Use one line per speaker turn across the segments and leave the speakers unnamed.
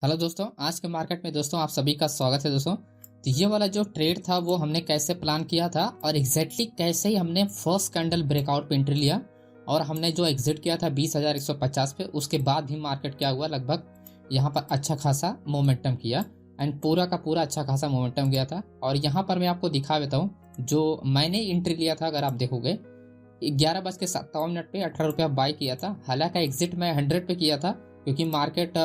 Hello दोस्तों, आज के मार्केट में दोस्तों आप सभी का स्वागत है दोस्तों। तो ये वाला जो ट्रेड था वो हमने कैसे प्लान किया था और एग्जैक्टली कैसे ही हमने फर्स्ट कैंडल ब्रेकआउट पे एंट्री लिया और हमने जो एग्जिट किया था 20,150 पे, उसके बाद भी मार्केट क्या हुआ, लगभग यहाँ पर अच्छा खासा मोमेंटम किया एंड पूरा का पूरा अच्छा खासा मोमेंटम गया था। और यहाँ पर मैं आपको दिखा देता हूँ जो मैंने एंट्री लिया था। अगर आप देखोगे 11:57 पे 18 रुपया बाय किया था। हालांकि एग्जिट मैं 100 पे किया था क्योंकि मार्केट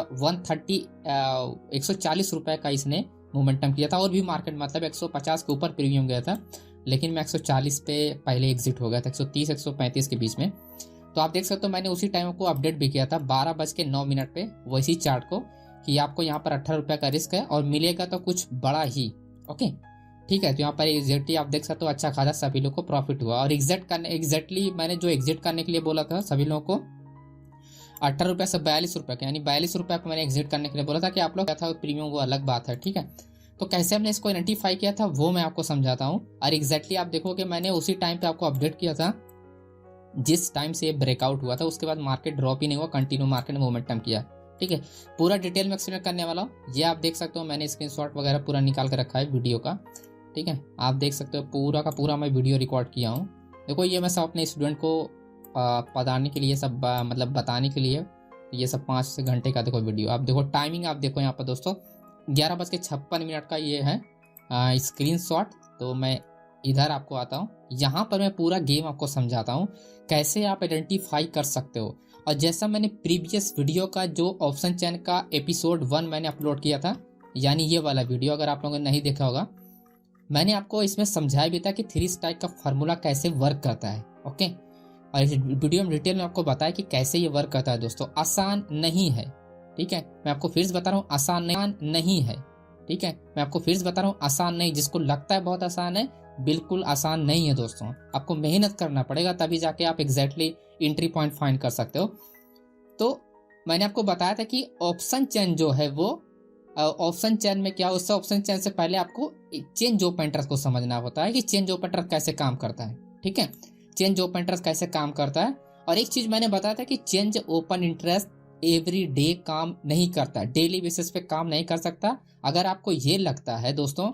140 रुपए का इसने मोमेंटम किया था और भी मार्केट मतलब 150 के ऊपर प्रीमियम गया था, लेकिन मैं 140 पे पहले एग्जिट हो गया था, 130 135 के बीच में। तो आप देख सकते हो मैंने उसी टाइम को अपडेट भी किया था 12:09 पे वैसी चार्ट को कि आपको यहाँ पर 18 रुपये का रिस्क है और मिलेगा तो कुछ बड़ा ही। ओके ठीक है, तो यहाँ पर एग्जैक्टली आप देख सकते हो अच्छा खासा सभी लोग को प्रॉफिट हुआ। और एग्जैक्टली मैंने जो एग्जिट करने के लिए बोला था सभी लोगों को 18 रुपये से 42 रुपये का, यानी 42 रुपये पर मैंने एग्जिट करने के लिए बोला था कि आप लोग क्या था प्रीमियम, वो अलग बात है। ठीक है, तो कैसे हमने इसको आइडेंटिफाई किया था वो मैं आपको समझाता हूँ। और एग्जैक्टली आप देखोगे मैंने उसी टाइम पे आपको अपडेट किया था जिस टाइम से ये ब्रेकआउट हुआ था, उसके बाद मार्केट ड्रॉप ही नहीं हुआ, कंटिन्यू मार्केट मोमेंटम किया। ठीक है, पूरा डिटेल में एक्सप्लेन करने वाला हूँ। ये आप देख सकते हो मैंने स्क्रीनशॉट वगैरह पूरा निकाल के रखा है वीडियो का। ठीक है, आप देख सकते हो पूरा का पूरा मैं वीडियो रिकॉर्ड किया हूँ। देखो ये मैं सब अपने स्टूडेंट को पढ़ाने के लिए सब मतलब बताने के लिए ये सब 5 घंटे का देखो वीडियो। आप देखो टाइमिंग, आप देखो यहाँ पर दोस्तों 11:56 का ये है स्क्रीनशॉट। तो मैं इधर आपको आता हूँ, यहाँ पर मैं पूरा गेम आपको समझाता हूँ कैसे आप आइडेंटिफाई कर सकते हो। और जैसा मैंने प्रीवियस वीडियो का जो ऑप्शन चेन का एपिसोड 1 मैंने अपलोड किया था, यानी ये वाला वीडियो अगर आप लोगों ने नहीं देखा होगा, मैंने आपको इसमें समझाया भी था कि 3 स्ट्राइक का फार्मूला कैसे वर्क करता है। ओके, और इस वीडियो में डिटेल में आपको बताया कि कैसे ये वर्क करता है। दोस्तों आसान नहीं है, ठीक है, मैं आपको फिर से बता रहा हूँ आसान नहीं है। ठीक है, मैं आपको फिर से बता रहा हूँ आसान नहीं। जिसको लगता है बहुत आसान है, बिल्कुल आसान नहीं है दोस्तों। आपको मेहनत करना पड़ेगा तभी जाके आप एग्जैक्टली एंट्री पॉइंट फाइंड कर सकते हो। तो मैंने आपको बताया था कि ऑप्शन चेन जो है वो ऑप्शन चेन में क्या, उससे ऑप्शन चेन से पहले आपको चेंज ओपन इंटरेस्ट को समझना होता है कि चेंज ओपन इंटरेस्ट कैसे काम करता है। ठीक है, चेंज ओपन इंटरेस्ट कैसे काम करता है। और एक चीज मैंने बताया था कि change open interest every day काम नहीं करता, डेली बेसिस पे काम नहीं कर सकता। अगर आपको ये लगता है दोस्तों,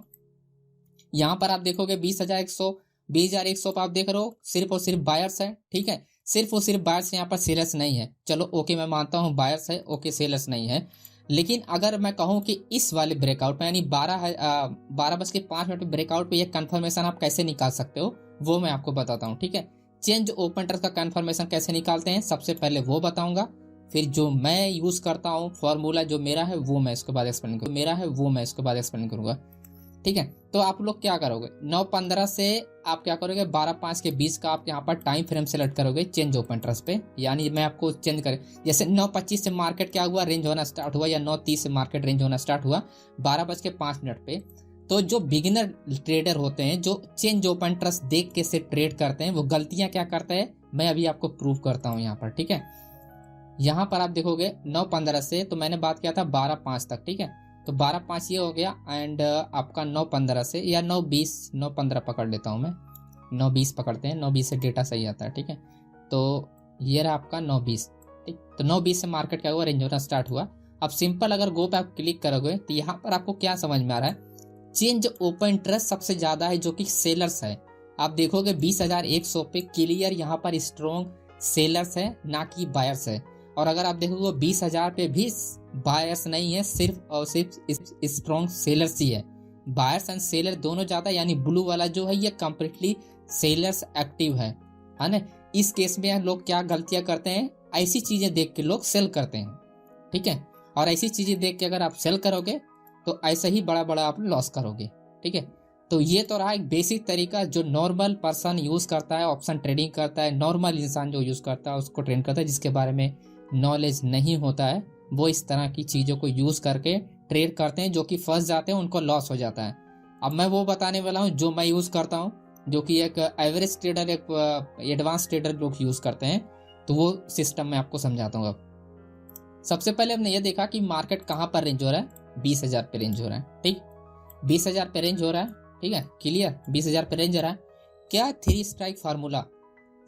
यहाँ पर आप देखोगे 20,100 पर आप देख रहे हो सिर्फ और सिर्फ बायर्स है। ठीक है, सिर्फ और सिर्फ बायर्स, यहाँ पर सेलर्स नहीं है। चलो ओके, मैं मानता हूँ बायर्स है, ओके सेलर्स नहीं है। लेकिन अगर मैं कहूँ कि इस वाले ब्रेकआउट में यानी 12:05 ब्रेकआउट पे ये कंफर्मेशन आप कैसे निकाल सकते हो वो मैं आपको बताता हूँ। ठीक है, चेंज ओपन इंटरेस्ट का कंफर्मेशन कैसे निकालते हैं सबसे पहले वो बताऊंगा, फिर जो मैं यूज करता हूँ फॉर्मूला जो मेरा है वो मैं इसके बाद एक्सप्लेन करूंगा। ठीक है, तो आप लोग क्या करोगे 9:15 से आप क्या करोगे 12:05 के बीच का आप यहाँ पर टाइम फ्रेम सेलेक्ट करोगे चेंज ओपन इंटरेस्ट पे। यानी मैं आपको चेंज कर, जैसे 9:25 से मार्केट क्या हुआ, रेंज होना स्टार्ट हुआ, या 9:30 से मार्केट रेंज होना स्टार्ट हुआ 12:05 पे। तो जो बिगिनर ट्रेडर होते हैं जो चेंज ओपन इंटरेस्ट देख के से ट्रेड करते हैं, वो गलतियां क्या करते हैं मैं अभी आपको प्रूव करता हूँ यहाँ पर। ठीक है, यहाँ पर आप देखोगे 9:15 से, तो मैंने बात किया था 12:05 तक। ठीक है, तो 12:05 ये हो गया एंड आपका 9:15 से, या 9:20 9:15 पकड़ लेता हूँ मैं, 9:20 पकड़ते हैं, 9:20 से डेटा सही आता है। ठीक है, तो ये रहा आपका 9:20। ठीक, तो 9:20 से मार्केट क्या हुआ, रेंज होना स्टार्ट हुआ। अब सिंपल अगर गो पे आप क्लिक करोगे तो यहाँ पर आपको क्या समझ में आ रहा है, चेंज ओपन इंटरेस्ट सबसे ज्यादा है जो कि सेलर्स है। आप देखोगे 20,100 पे क्लियर यहाँ पर स्ट्रॉन्ग सेलर्स है, ना कि बायर्स है। और अगर आप देखोगे 20,000 पे भी बायर्स नहीं है, सिर्फ और सिर्फ स्ट्रॉन्ग सेलर्स ही है। बायर्स एंड सेलर दोनों ज्यादा, यानी ब्लू वाला जो है ये कंप्लीटली सेलर्स एक्टिव है ना। इस केस में लोग क्या गलतियां करते हैं, ऐसी चीजें देख के लोग सेल करते हैं। ठीक है, और ऐसी चीजें देख के अगर आप सेल करोगे तो ऐसे ही बड़ा बड़ा आप लॉस करोगे। ठीक है, तो ये तो रहा एक बेसिक तरीका जो नॉर्मल पर्सन यूज करता है, ऑप्शन ट्रेडिंग करता है, नॉर्मल इंसान जो यूज करता है उसको ट्रेड करता है, जिसके बारे में नॉलेज नहीं होता है वो इस तरह की चीज़ों को यूज करके ट्रेड करते हैं, जो कि फंस जाते हैं, उनको लॉस हो जाता है। अब मैं वो बताने वाला हूँ जो मैं यूज करता हूँ, जो कि एक एवरेज ट्रेडर, एक एडवांस ट्रेडर लोग यूज करते हैं। तो वो सिस्टम मैं आपको समझाता हूँ। अब सबसे पहले हमने ये देखा कि मार्केट कहाँ पर रेंज हो रहा है, 20,000 पे रेंज हो रहा है। ठीक, 20,000 पे रेंज हो रहा है। ठीक है, क्लियर, 20,000 पे रेंज हो रहा है। क्या 3 स्ट्राइक फार्मूला,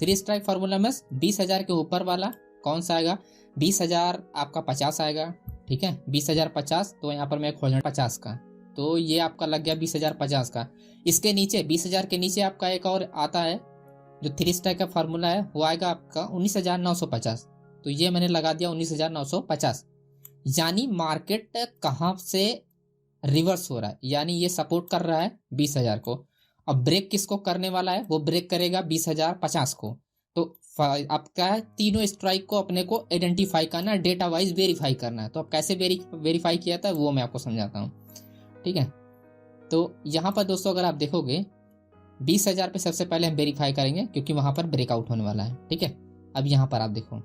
3 स्ट्राइक फार्मूला में 20,000 के ऊपर वाला कौन सा आएगा, 20,000 आपका 50 आएगा। ठीक है 20,050, तो यहाँ पर मैं खोल 50 का, तो ये आपका लग गया 20,050 का। इसके नीचे 20,000 के नीचे आपका एक और आता है जो 3 स्टार का फार्मूला है, वो आएगा आपका 19,950, तो ये मैंने लगा दिया 19,950। यानी मार्केट कहाँ से रिवर्स हो रहा है, यानी ये सपोर्ट कर रहा है 20,000 को। अब ब्रेक किसको करने वाला है, वो ब्रेक करेगा 20,050 को। तो आपका तीनों स्ट्राइक को अपने को आइडेंटिफाई करना, डेटा वाइज वेरीफाई करना है। तो अब कैसे वेरीफाई किया था वो मैं आपको समझाता हूँ, ठीक है। तो यहाँ पर दोस्तों अगर आप देखोगे 20,000 पे सबसे पहले हम वेरीफाई करेंगे, क्योंकि वहां पर ब्रेकआउट होने वाला है, ठीक है। अब यहाँ पर आप देखो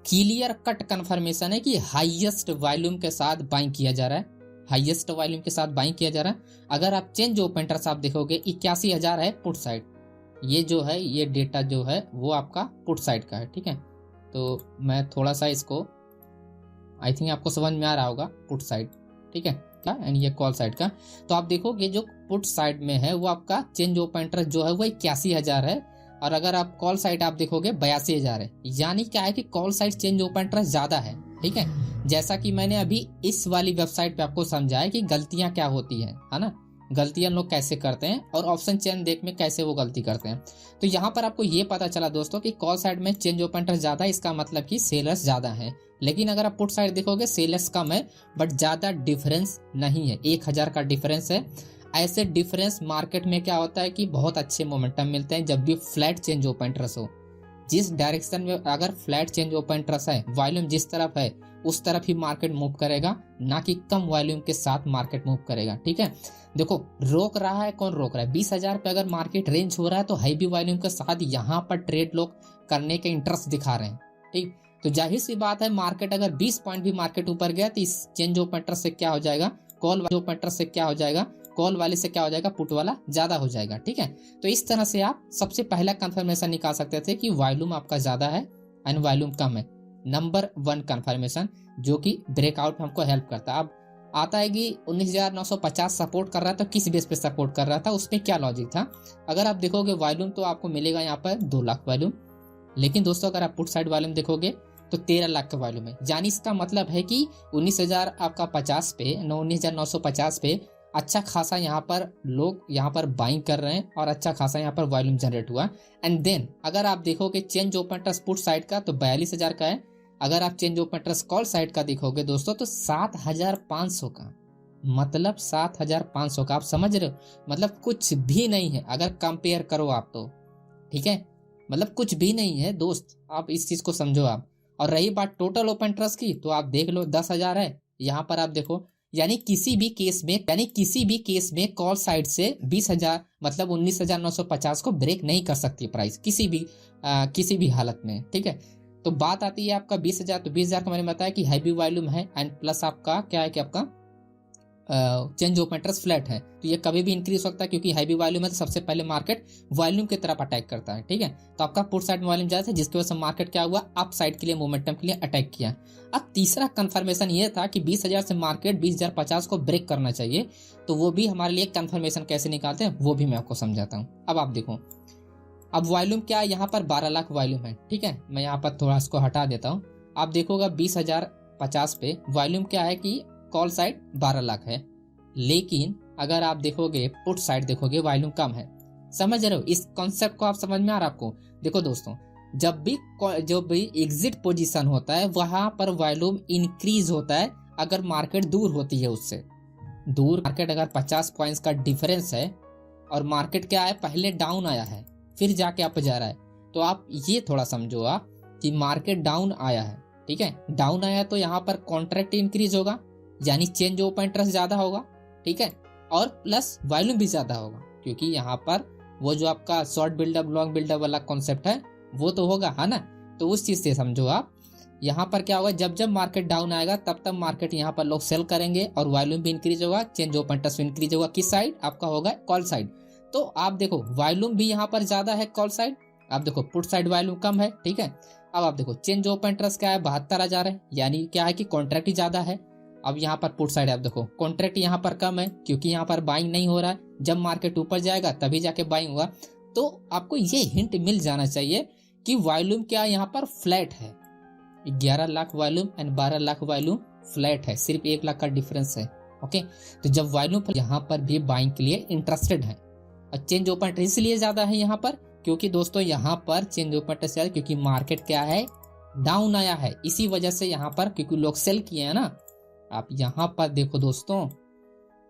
क्लियर कट कंफर्मेशन है कि हाईएस्ट वॉल्यूम के साथ बाइंग किया जा रहा है, हाईएस्ट वॉल्यूम के साथ बाइंग किया जा रहा है। अगर आप चेंज ओपन इंटरेस्ट आप देखोगे 81,000 है पुट साइड, ये जो है ये डेटा जो है वो आपका पुट साइड का है, ठीक है। तो मैं थोड़ा सा इसको आई थिंक आपको समझ में आ रहा होगा पुट साइड, ठीक है क्या, एंड ये कॉल साइड का। तो आप देखोगे जो पुट साइड में है वो आपका चेंज ओपन इंटरेस्ट जो है वो 81,000 है, और अगर आप कॉल साइड आप देखोगे 82,000 है। यानी क्या है कि call side change open interest ज्यादा है, ठीक है। जैसा कि मैंने अभी इस वाली वेबसाइट पे आपको समझाया कि गलतियां क्या होती है ना, गलतियां लोग कैसे करते हैं और ऑप्शन चेन देख में कैसे वो गलती करते हैं। तो यहाँ पर आपको ये पता चला दोस्तों कि कॉल साइड में चेंज ओपन इंटरेस्ट ज्यादा है, इसका मतलब कि सेलर्स ज्यादा है। लेकिन अगर आप पुट साइड देखोगे सेलर्स कम है, बट ज्यादा डिफरेंस नहीं है, 1,000 का डिफरेंस है। ऐसे डिफरेंस मार्केट में क्या होता है कि बहुत अच्छे मोमेंटम मिलते हैं जब भी फ्लैट चेंज ओपन इंटरेस्ट हो। जिस डायरेक्शन में अगर फ्लैट चेंज ओपन इंटरेस्ट है, वॉल्यूम जिस तरफ है उस तरफ ही मार्केट मूव करेगा, ना कि कम वॉल्यूम के साथ मार्केट मूव करेगा, ठीक है। देखो रोक रहा है, कौन रोक रहा है, 20,000 पे अगर मार्केट रेंज हो रहा है तो हैवी वॉल्यूम के साथ यहाँ पर ट्रेड लोग करने के इंटरेस्ट दिखा रहे हैं, ठीक। तो जाहिर सी बात है मार्केट अगर 20 पॉइंट भी मार्केट ऊपर गया तो इस चेंज ओपन इंटरेस्ट से क्या हो जाएगा, कॉल ओपन इंटरेस्ट से क्या हो जाएगा, कॉल वाले से क्या हो जाएगा, पुट वाला ज्यादा हो जाएगा, ठीक है। तो इस तरह से आप सबसे पहला कंफर्मेशन निकाल सकते थे कि वॉल्यूम आपका ज्यादा है एंड वॉल्यूम कम है। नंबर 1 कंफर्मेशन जो कि ब्रेकआउट में हमको हेल्प करता है। अब आता है कि 19,950 सपोर्ट कर रहा था, किस बेस पे सपोर्ट कर रहा था, उसमें क्या लॉजिक था। अगर आप देखोगे वॉल्यूम तो आपको मिलेगा यहाँ पर 2 लाख वॉल्यूम, लेकिन दोस्तों अगर आप पुट साइड वॉल्यूम देखोगे तो 13 लाख का वॉल्यूम है। यानी इसका मतलब है कि 19,000 आपका 50 पे 19,950 पे अच्छा खासा यहाँ पर लोग यहाँ पर बाइंग कर रहे हैं और अच्छा खासा यहाँ पर वॉल्यूम जनरेट हुआ। एंड देन अगर आप देखोगे change open interest put side का तो 42,000 का है। अगर आप change open interest call side का देखोगे दोस्तों तो 7,500 का, मतलब 7,500 का। आप समझ रहे हो, मतलब कुछ भी नहीं है अगर कंपेयर करो आप तो, ठीक है, मतलब कुछ भी नहीं है दोस्त, आप इस चीज को समझो आप। और रही बात टोटल ओपन इंटरेस्ट की तो आप देख लो 10,000 है, यहाँ पर आप देखो यानी किसी भी केस में कॉल साइड से 20,000 मतलब 19,950 को ब्रेक नहीं कर सकती प्राइस किसी भी हालत में, ठीक है। तो बात आती है आपका 20,000, तो 20,000 का मैंने बताया कि हैवी वॉल्यूम है एंड प्लस आपका क्या है कि आपका चेंज ओपन इंटरेस्ट फ्लैट है, तो ये कभी भी इंक्रीज हो सकता है क्योंकि हैवी वॉल्यूम है तो सबसे पहले मार्केट वॉल्यूम की तरफ अटैक करता है, ठीक है। तो आपका पुट साइड में वॉल्यूम ज्यादा था जिसकी वजह से मार्केट क्या हुआ, अप साइड के लिए मोमेंटम के लिए अटैक किया। अब तीसरा कंफर्मेशन ये था कि 20,000 से मार्केट 20,050 को ब्रेक करना चाहिए, तो वो भी हमारे लिए कंफर्मेशन कैसे निकालते हैं वो भी मैं आपको समझाता हूँ। अब आप देखो अब वॉल्यूम क्या है, यहाँ पर 12 लाख वॉल्यूम है, ठीक है। मैं यहाँ पर थोड़ा इसको हटा देता हूँ। आप देखोगा 20,050 पे वॉल्यूम क्या है कि कॉल साइड 12 लाख है, लेकिन अगर आप देखोगे पुट साइड देखोगे वॉल्यूम कम है। समझ रहे हो इस कॉन्सेप्ट को, आप समझ में आ रहा आपको। देखो दोस्तों जब भी एग्जिट पोजीशन होता है वहां पर वॉल्यूम इंक्रीज होता है अगर मार्केट दूर होती है उससे दूर। मार्केट अगर 50 पॉइंट्स का डिफरेंस है और मार्केट क्या है पहले डाउन आया है फिर जाके अप जा रहा है, तो आप ये थोड़ा समझो आप कि मार्केट डाउन आया है, ठीक है, डाउन आया तो यहाँ पर कॉन्ट्रैक्ट इंक्रीज होगा यानी चेंज ओपन इंटरेस्ट ज्यादा होगा, ठीक है, और प्लस वॉल्यूम भी ज्यादा होगा क्योंकि यहाँ पर वो जो आपका शॉर्ट बिल्डअप लॉन्ग बिल्डअप वाला कॉन्सेप्ट है वो तो होगा, है ना। तो उस चीज से समझो आप यहाँ पर क्या होगा, जब जब मार्केट डाउन आएगा तब तब मार्केट यहाँ पर लोग सेल करेंगे और वॉल्यूम भी इंक्रीज होगा, चेंज ओपन इंटरेस्ट इंक्रीज होगा। किस साइड आपका होगा, कॉल साइड। तो आप देखो वॉल्यूम भी यहाँ पर ज्यादा है कॉल साइड, आप देखो पुट साइड वॉल्यूम कम है, ठीक है। अब आप देखो चेंज ओपन इंटरेस्ट क्या है 72,000 है, यानी क्या है कि कॉन्ट्रैक्ट ही ज्यादा है। अब यहाँ पर पुट साइड आप देखो कॉन्ट्रैक्ट यहाँ पर कम है क्योंकि यहाँ पर बाइंग नहीं हो रहा है, जब मार्केट ऊपर जाएगा तभी जाके बाइंग होगा। तो आपको ये हिंट मिल जाना चाहिए कि वॉल्यूम क्या यहाँ पर फ्लैट है, 11 lakh volume and 12 lakh volume flat है, सिर्फ 1 लाख का डिफरेंस है। ओके, तो जब वॉल्यूम यहाँ पर भी बाइंग के लिए इंटरेस्टेड है। और चेंज ओपन इंटरेस्ट इसलिए ज्यादा है यहाँ पर, क्योंकि दोस्तों यहाँ पर चेंज ओपन इंटरेस्ट ज्यादा, क्योंकि मार्केट क्या है, डाउन आया है, इसी वजह से यहाँ पर, क्योंकि लोग सेल किए हैं ना। आप यहाँ पर देखो दोस्तों,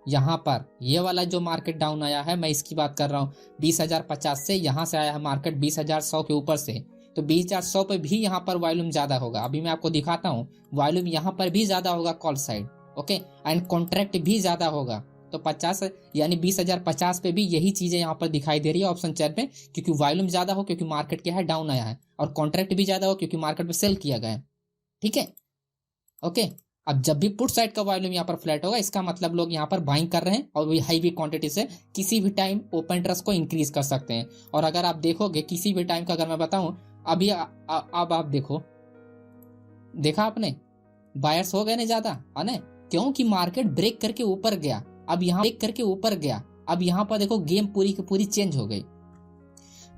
यहाँ पर ये वाला जो मार्केट डाउन आया है, मैं इसकी बात कर रहा हूँ 20,050 से, यहाँ से आया है मार्केट 20,100 के ऊपर से, तो 20,100 पे भी यहाँ पर वॉल्यूम ज्यादा होगा। अभी मैं आपको दिखाता हूँ, वॉल्यूम यहाँ पर भी ज्यादा होगा call side. Okay, and contract भी ज्यादा होगा। तो 50 यानी 20,050 पे भी यही चीजें यहाँ पर दिखाई दे रही है ऑप्शन चेयर पे, क्योंकि वॉल्यूम ज्यादा हो, क्योंकि मार्केट क्या है, डाउन आया है, और कॉन्ट्रैक्ट भी ज्यादा हो, क्योंकि मार्केट में सेल किया गया है। ठीक है, ओके। अब जब भी पुट साइड का वॉल्यूम यहाँ पर फ्लैट होगा, इसका मतलब लोग यहाँ पर बाइंग कर रहे हैं, और वो हाई क्वांटिटी से किसी भी टाइम ओपन इंटरेस्ट को इंक्रीज कर सकते हैं। और अगर आप देखोगे किसी भी टाइम का, अगर मैं बताऊं अभी अब आप देखो, देखा आपने, बायर्स हो गए ना ज्यादा, है ना, क्योंकि मार्केट ब्रेक करके ऊपर गया। अब यहाँ ब्रेक करके ऊपर गया, अब यहाँ पर देखो गेम पूरी की पूरी चेंज हो गई।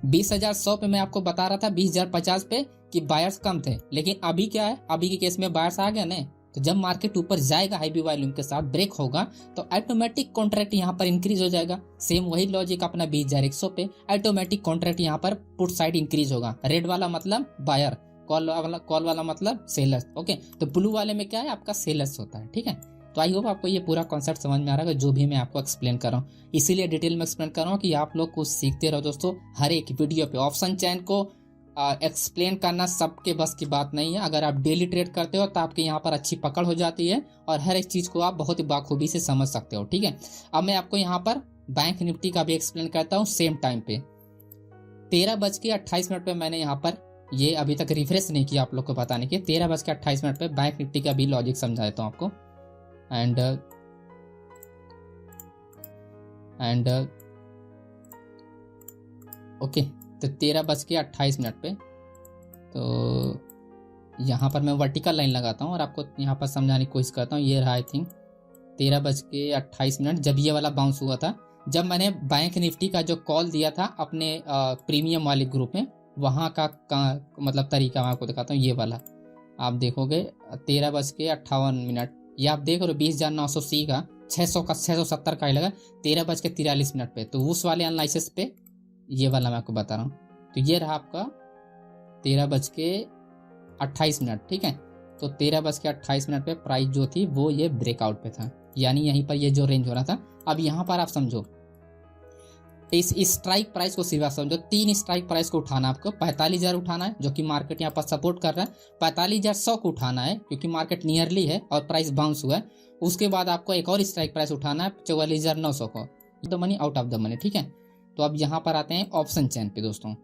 20,100 पे मैं आपको बता रहा था 20,050 पे कि बायर्स कम थे, लेकिन अभी क्या है, अभी के केस में बायर्स आ गया ना। तो जब मार्केट ऊपर जाएगा हाई वॉल्यूम के साथ, ब्रेक होगा, तो ऑटोमेटिक कॉन्ट्रैक्ट यहाँ पर इंक्रीज हो जाएगा। सेम वही लॉजिक अपना 20,100 पे ऑटोमेटिक कॉन्ट्रैक्ट यहाँ पर पुट साइड इंक्रीज होगा। रेड वाला मतलब बायर, कॉल वाला मतलब सेलर्स। ओके, तो ब्लू वाले में क्या है, आपका सेलर्स होता है। ठीक है, तो आई होप आपको ये पूरा कॉन्सेप्ट समझ में आ रहा है, जो भी मैं आपको एक्सप्लेन कर रहा हूँ। इसीलिए डिटेल में एक्सप्लेन कर रहा हूँ कि आप लोग कुछ सीखते रहो दोस्तों। हर एक वीडियो पे ऑप्शन चेन को एक्सप्लेन करना सबके बस की बात नहीं है। अगर आप डेली ट्रेड करते हो तो आपके यहाँ पर अच्छी पकड़ हो जाती है, और हर एक चीज को आप बहुत ही बाखूबी से समझ सकते हो। ठीक है, अब मैं आपको यहाँ पर बैंक निफ्टी का भी एक्सप्लेन करता हूँ सेम टाइम पे। 13:28 पे मैंने यहाँ पर ये अभी तक रिफ्रेश नहीं किया आप लोग को बताने के, 13:28 पे बैंक निफ्टी का भी लॉजिक समझा देता हूँ आपको। एंड ओके, तो 13:28 पे, तो यहाँ पर मैं वर्टिकल लाइन लगाता हूँ और आपको यहाँ पर समझाने की कोशिश करता हूँ। ये रहा आई थिंक 13:28, जब ये वाला बाउंस हुआ था, जब मैंने बैंक निफ्टी का जो कॉल दिया था अपने प्रीमियम वाले ग्रुप में, वहाँ का मतलब तरीका मैं आपको दिखाता हूँ। ये वाला आप देखोगे 13:58, ये आप देख रहे हो 20,980 का 670 का ही लगा 13:43 पे। तो उस वाले एनालिसिस पे ये वाला मैं आपको बता रहा हूँ। तो ये रहा आपका 13:28। ठीक है, तो 13:28 पे प्राइस जो थी वो ये ब्रेकआउट पे था, यानी यहीं पर ये जो रेंज हो रहा था। अब यहाँ पर आप समझो, इस स्ट्राइक प्राइस को सीधा समझो, 3 स्ट्राइक प्राइस को उठाना आपको। 45,000 उठाना है, जो कि मार्केट यहाँ पर सपोर्ट कर रहा है। 45,100 को उठाना है, क्योंकि मार्केट नियरली है और प्राइस बाउंस हुआ है। उसके बाद आपको एक और स्ट्राइक प्राइस उठाना है 44,900 को, the money out of the money. ठीक है, तो अब यहाँ पर आते हैं ऑप्शन चेन पे दोस्तों।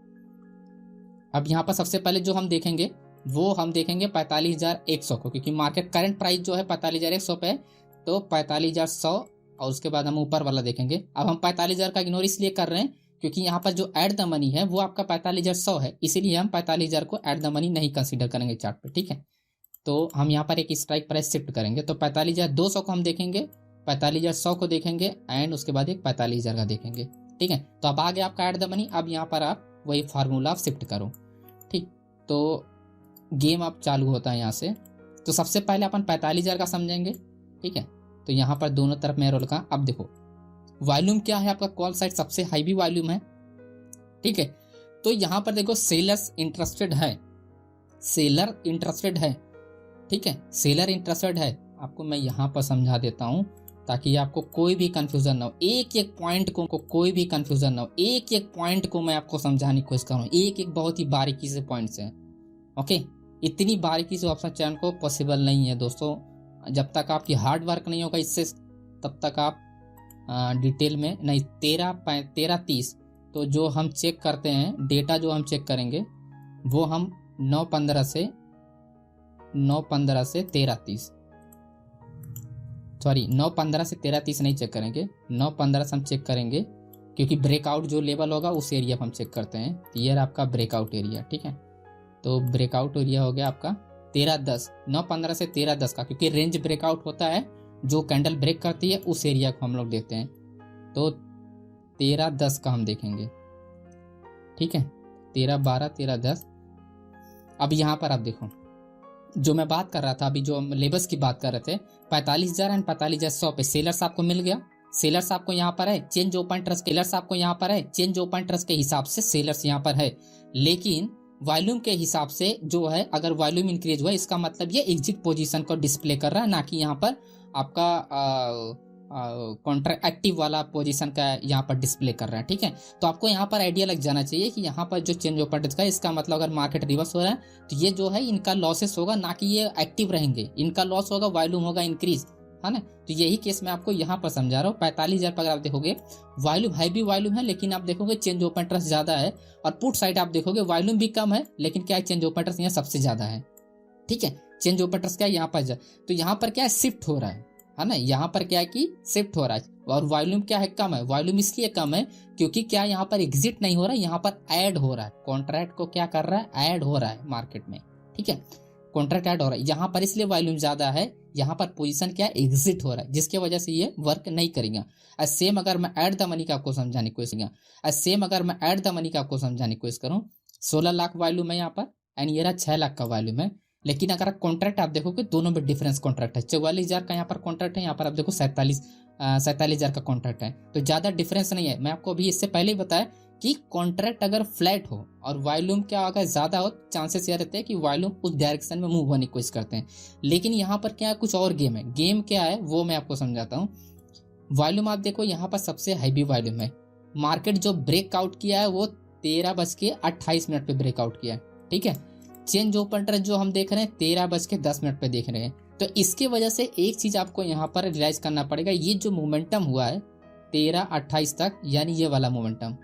अब यहाँ पर सबसे पहले जो हम देखेंगे वो हम देखेंगे 45,100 को, क्योंकि मार्केट करंट प्राइस जो है 45,100 पे, तो 45,100, और उसके बाद हम ऊपर वाला देखेंगे। अब हम 45,000 का इग्नोर इसलिए कर रहे हैं क्योंकि यहाँ पर जो एड द मनी है वो आपका 45,100 है, इसीलिए हम 45,000 को एड द मनी नहीं कंसीडर करेंगे चार्ट पे। ठीक है, तो हम यहाँ पर एक स्ट्राइक प्राइस शिफ्ट करेंगे, तो 45,200 को हम देखेंगे, 45,100 को देखेंगे, एंड उसके बाद एक 45,000 का देखेंगे। ठीक है, तो अब आ गया आपका एड द मनी। अब यहाँ पर आप वही फार्मूला आप शिफ्ट करो। ठीक, तो गेम अब चालू होता है यहाँ से। तो सबसे पहले अपन 45,000 का समझेंगे। ठीक है, तो यहाँ पर दोनों तरफ मैं रोल का, अब देखो वॉल्यूम क्या है आपका, कॉल साइड सबसे हाई भी वॉल्यूम है। ठीक है, तो यहाँ पर देखो सेलर्स इंटरेस्टेड है, सेलर इंटरेस्टेड है। ठीक है, सेलर इंटरेस्टेड है, आपको मैं यहाँ पर समझा देता हूँ ताकि आपको कोई भी कंफ्यूजन ना हो। एक एक पॉइंट को कोई भी कंफ्यूजन ना हो, एक एक पॉइंट को मैं आपको समझाने की कोशिश कर रहा हूँ, एक एक बहुत ही बारीकी से पॉइंट्स है। ओके, इतनी बारीकी से ऑप्शन चैन को पॉसिबल नहीं है दोस्तों, जब तक आपकी हार्ड वर्क नहीं होगा इससे, तब तक आप डिटेल में नहीं। 13:30, तो जो हम चेक करते हैं डेटा, जो हम चेक करेंगे वो हम 9:15 से 13:30, सॉरी 9:15 से 13:30 नहीं चेक करेंगे, 9:15 से हम चेक करेंगे, क्योंकि ब्रेकआउट जो लेवल होगा उस एरिया पर हम चेक करते हैं। ये आपका ब्रेकआउट एरिया। ठीक है, तो ब्रेकआउट एरिया हो गया आपका 13:10, 9:15 से 13:10 का, क्योंकि रेंज ब्रेकआउट होता है, जो कैंडल ब्रेक करती है उस एरिया को हम लोग देखते हैं। तो 13:10 का हम देखेंगे। ठीक है, 13:12, 13:10। अब यहाँ पर आप देखो जो मैं बात कर रहा था अभी, जो हम लेबल्स की बात कर रहे थे, 45,000 एंड 45,100 पे सेलर्स आपको मिल गया। सेलर्स आपको यहाँ पर है चेंज ओपन ट्रस्ट, सेलर्स आपको यहाँ पर है चेंज ओपन ट्रस्ट के हिसाब से सेलर्स यहाँ पर है, लेकिन वॉल्यूम के हिसाब से जो है, अगर वॉल्यूम इंक्रीज हुआ इसका मतलब ये एग्जिट पोजीशन को डिस्प्ले कर रहा है, ना कि यहाँ पर आपका कॉन्ट्रैक्ट एक्टिव वाला पोजीशन का यहाँ पर डिस्प्ले कर रहा है। ठीक है, तो आपको यहाँ पर आइडिया लग जाना चाहिए कि यहाँ पर जो चेंज ओपन ट्रस्ट का, इसका मतलब अगर मार्केट रिवर्स हो रहा है तो ये जो है इनका लॉसेस होगा, ना कि ये एक्टिव रहेंगे, इनका लॉस होगा, वॉल्यूम होगा इंक्रीज, है ना। तो यही केस मैं आपको यहाँ पर समझा रहा हूँ। 45,000 पर अगर आप देखोगे वॉल्यूम हैवी वॉल्यूम है, लेकिन आप देखोगे चेंज ओपन ट्रस्ट ज्यादा है, और पुट साइड आप देखोगे वॉल्यूम भी कम है, लेकिन क्या है, चेंज ओपन ट्रस्ट यहाँ सबसे ज्यादा है। ठीक है, चेंज ओपन ट्रस्ट क्या है यहाँ पर, तो यहाँ पर क्या है, शिफ्ट हो रहा है ना, यहाँ पर क्या है कि शिफ्ट हो रहा है, और वॉल्यूम क्या है, कम है। वॉल्यूम इसलिए कम है क्योंकि क्या यहाँ पर एग्जिट नहीं हो रहा है, यहाँ पर ऐड हो रहा है, कॉन्ट्रैक्ट को क्या कर रहा है, ऐड हो रहा है मार्केट में। ठीक है, कॉन्ट्रैक्ट ऐड हो रहा है यहाँ पर, इसलिए वॉल्यूम ज्यादा है, यहाँ पर पोजीशन क्या एग्जिट हो रहा है, जिसकी वजह से ये वर्क नहीं करेगा। सेम अगर मैं ऐड द मनी का आपको समझाने की कोशिश करूँ, सेम अगर मैं ऐड द मनी का आपको समझाने की कोशिश करूँ, 16 लाख वॉल्यूम है यहाँ पर एंड ये रहा 6 लाख का वॉल्यूम है, लेकिन अगर कॉन्ट्रैक्ट आप देखोगे दोनों में डिफरेंस कॉन्ट्रैक्ट है। 44,000 का यहाँ पर कॉन्ट्रैक्ट है, यहाँ पर आप देखो 47,000 का कॉन्ट्रैक्ट है, तो ज्यादा डिफरेंस नहीं है। मैं आपको अभी इससे पहले ही बताया कि कॉन्ट्रैक्ट अगर फ्लैट हो और वॉल्यूम क्या अगर ज्यादा हो, चांसेस ये रहते हैं कि वॉल्यूम उस डायरेक्शन में मूव होने की कोशिश करते हैं। लेकिन यहाँ पर क्या कुछ और गेम है, गेम क्या है वो मैं आपको समझाता हूँ। वॉल्यूम आप देखो यहाँ पर सबसे हैवी वॉल्यूम है, मार्केट जो ब्रेकआउट किया है वो 13:28 पे ब्रेकआउट किया है। ठीक है, चेंज ओपन ट्रस्ट जो हम देख रहे हैं 13:10 पे देख रहे हैं, तो इसके वजह से एक चीज आपको यहाँ पर रियलाइज करना पड़ेगा, ये जो मोमेंटम हुआ है 13:28 तक, यानी ये वाला मोमेंटम,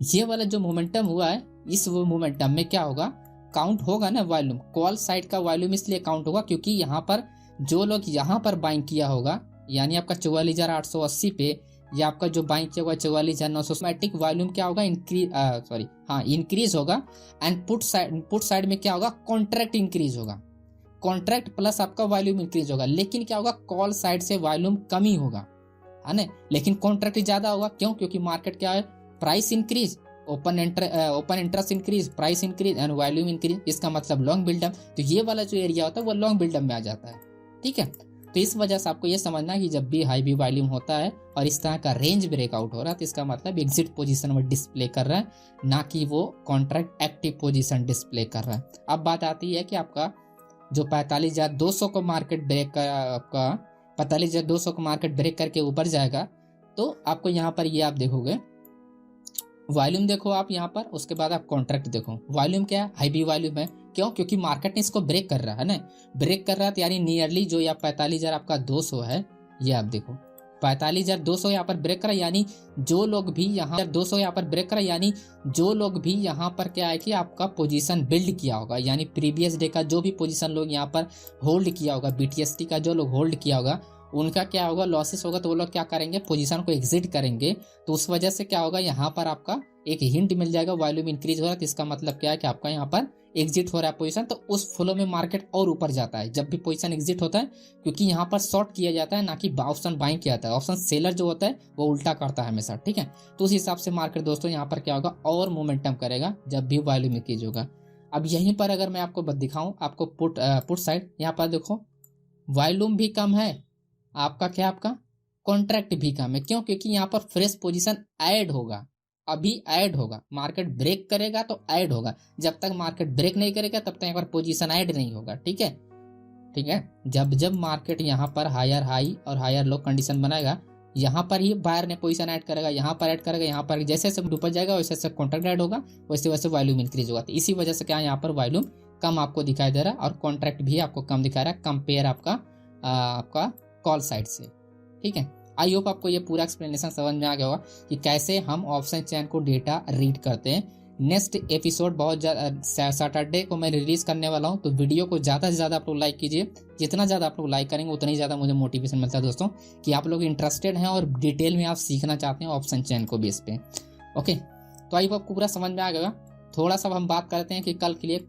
ये वाला जो मोमेंटम हुआ है, इस वो मोमेंटम में क्या होगा, काउंट होगा ना वॉल्यूम, कॉल साइड का वॉल्यूम इसलिए काउंट होगा क्योंकि यहाँ पर जो लोग यहाँ पर बाइंग किया होगा, यानी आपका 44,880 पे, या आपका जो बाइंग किया होगा 44,900, ऑटोमेटिक वॉल्यूम क्या होगा, इंक्रीज होगा। एंड पुट साइड में क्या होगा, कॉन्ट्रैक्ट इंक्रीज होगा, कॉन्ट्रैक्ट प्लस आपका वॉल्यूम इंक्रीज होगा। लेकिन क्या होगा, कॉल साइड से वॉल्यूम कम ही होगा, है ना, लेकिन कॉन्ट्रैक्ट ज्यादा होगा। क्यों? क्योंकि मार्केट क्या है, price increase, open interest increase, price increase and volume increase, इसका मतलब लॉन्ग बिल्डअप। तो ये वाला जो एरिया होता है वो लॉन्ग बिल्डअप में आ जाता है। ठीक है, तो इस वजह से आपको ये समझना है कि जब भी हाई भी वॉल्यूम होता है और इस तरह का रेंज ब्रेकआउट हो रहा है, तो इसका मतलब एग्जिट पोजीशन में डिस्प्ले कर रहा है, ना कि वो कॉन्ट्रैक्ट एक्टिव पोजीशन डिस्प्ले कर रहा है। अब बात आती है कि आपका जो 45,200 को मार्केट ब्रेक कर, आपका 45,200 को मार्केट ब्रेक करके ऊपर जाएगा, तो आपको यहाँ पर ये आप देखोगे वॉल्यूम देखो आप यहाँ पर, उसके बाद आप कॉन्ट्रैक्ट देखो, वॉल्यूम क्या है, हाई वॉल्यूम है। क्यों? क्योंकि मार्केट ने इसको ब्रेक कर रहा है ना, ब्रेक कर रहा है, तो यानी नियरली जो या 45,000 आपका 200 है, ये आप देखो 45,200 यहाँ पर ब्रेक करा, यानी जो लोग भी यहाँ 200 यहाँ पर ब्रेक करा, यानी जो लोग भी यहाँ पर क्या है कि आपका पोजीशन बिल्ड किया होगा, यानी प्रीवियस डे का जो भी पोजीशन लोग यहाँ पर होल्ड किया होगा, BTST का जो लोग होल्ड किया होगा, उनका क्या होगा, लॉसेस होगा, तो वो लोग क्या करेंगे, पोजीशन को एग्जिट करेंगे। तो उस वजह से क्या होगा, यहाँ पर आपका एक हिंट मिल जाएगा, वॉल्यूम इंक्रीज हो रहा है, तो इसका मतलब क्या है कि आपका यहाँ पर एग्जिट हो रहा है पोजीशन, तो उस फ्लो में मार्केट और ऊपर जाता है जब भी पोजीशन एग्जिट होता है, क्योंकि यहाँ पर शॉर्ट किया जाता है, ना कि ऑप्शन बाइंग किया जाता है। ऑप्शन सेलर जो होता है वो उल्टा करता है हमेशा। ठीक है, तो उस हिसाब से मार्केट दोस्तों यहाँ पर क्या होगा, और मोमेंटम करेगा जब भी वॉल्यूम इंक्रीज होगा। अब यहीं पर अगर मैं आपको दिखाऊं, आपको पुट साइड यहाँ पर देखो, वॉल्यूम भी कम है, आपका क्या, आपका कॉन्ट्रैक्ट भी कम है। क्यों? क्योंकि यहाँ पर फ्रेश पोजीशन ऐड होगा, अभी ऐड होगा, मार्केट ब्रेक करेगा तो ऐड होगा, जब तक मार्केट ब्रेक नहीं करेगा तब तक यहाँ पर पोजीशन ऐड नहीं होगा। ठीक है, ठीक है, जब मार्केट यहाँ पर हायर हाई और हायर लो कंडीशन बनाएगा, यहाँ पर ही बायर ने पोजीशन ऐड करेगा, यहाँ पर ऐड करेगा, यहाँ पर जैसे जैसे ऊपर जाएगा वैसे वैसे कॉन्ट्रैक्ट ऐड होगा, वैसे वैसे वॉल्यूम इंक्रीज होगा। तो इसी वजह से क्या यहाँ पर वॉल्यूम कम आपको दिखाई दे रहा है और कॉन्ट्रैक्ट भी आपको कम दिखा रहा है कंपेयर आपका कॉल साइड से। ठीक है, आई होप आपको ये पूरा एक्सप्लेनेशन समझ में आ गया होगा कि कैसे हम ऑप्शन चेन को डेटा रीड करते हैं। नेक्स्ट एपिसोड बहुत सैटरडे को मैं रिलीज करने वाला हूं, तो वीडियो को ज़्यादा से ज़्यादा आप लोग लाइक कीजिए। जितना ज़्यादा आप लोग लाइक करेंगे उतना ही ज़्यादा मुझे मोटिवेशन मिलता है दोस्तों, कि आप लोग इंटरेस्टेड हैं और डिटेल में आप सीखना चाहते हैं ऑप्शन चेन को बेस पे। ओके, तो आई होप आपको पूरा समझ में आ गया। थोड़ा सा हम बात करते हैं कि कल के लिए